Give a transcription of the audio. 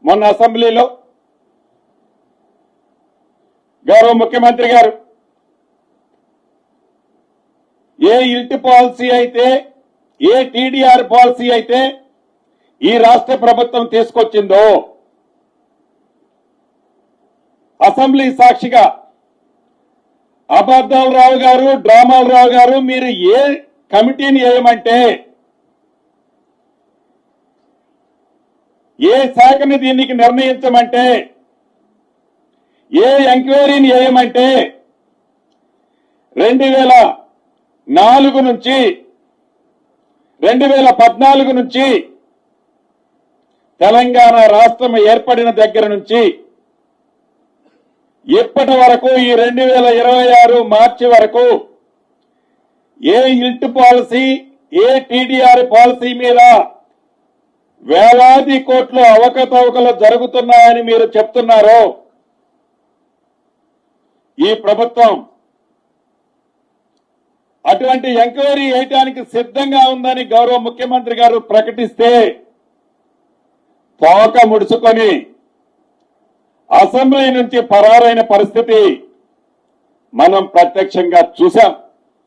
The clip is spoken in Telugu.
మొన్న అసెంబ్లీలో గౌరవ ముఖ్యమంత్రి గారు ఏ ఇల్టి పాలసీ అయితే, ఏ టీడీఆర్ పాలసీ అయితే ఈ రాష్ట్ర ప్రభుత్వం తీసుకొచ్చిందో అసెంబ్లీ సాక్షిగా అబద్దాలరావు గారు, డ్రామాలరావు గారు, మీరు ఏ కమిటీని వేయమంటే, ఏ శాఖని దీనికి నిర్ణయించమంటే, ఏ ఎంక్వైరీని వేయమంటే 2004 నుంచి 2014 నుంచి తెలంగాణ రాష్ట్రం ఏర్పడిన దగ్గర నుంచి ఇప్పటి వరకు ఈ 2026 మార్చి వరకు ఏ ఇల్ట్ పాలసీ, ఏ టీడీఆర్ పాలసీ మీద వేలాది కోట్ల అవకతవకలు జరుగుతున్నాయని మీరు చెప్తున్నారో ఈ ప్రభుత్వం అటువంటి ఎంక్వైరీ వేయడానికి సిద్ధంగా ఉందని గౌరవ ముఖ్యమంత్రి గారు ప్రకటిస్తే తోక ముడుచుకొని అసెంబ్లీ నుంచి పరారైన పరిస్థితి మనం ప్రత్యక్షంగా చూశాం.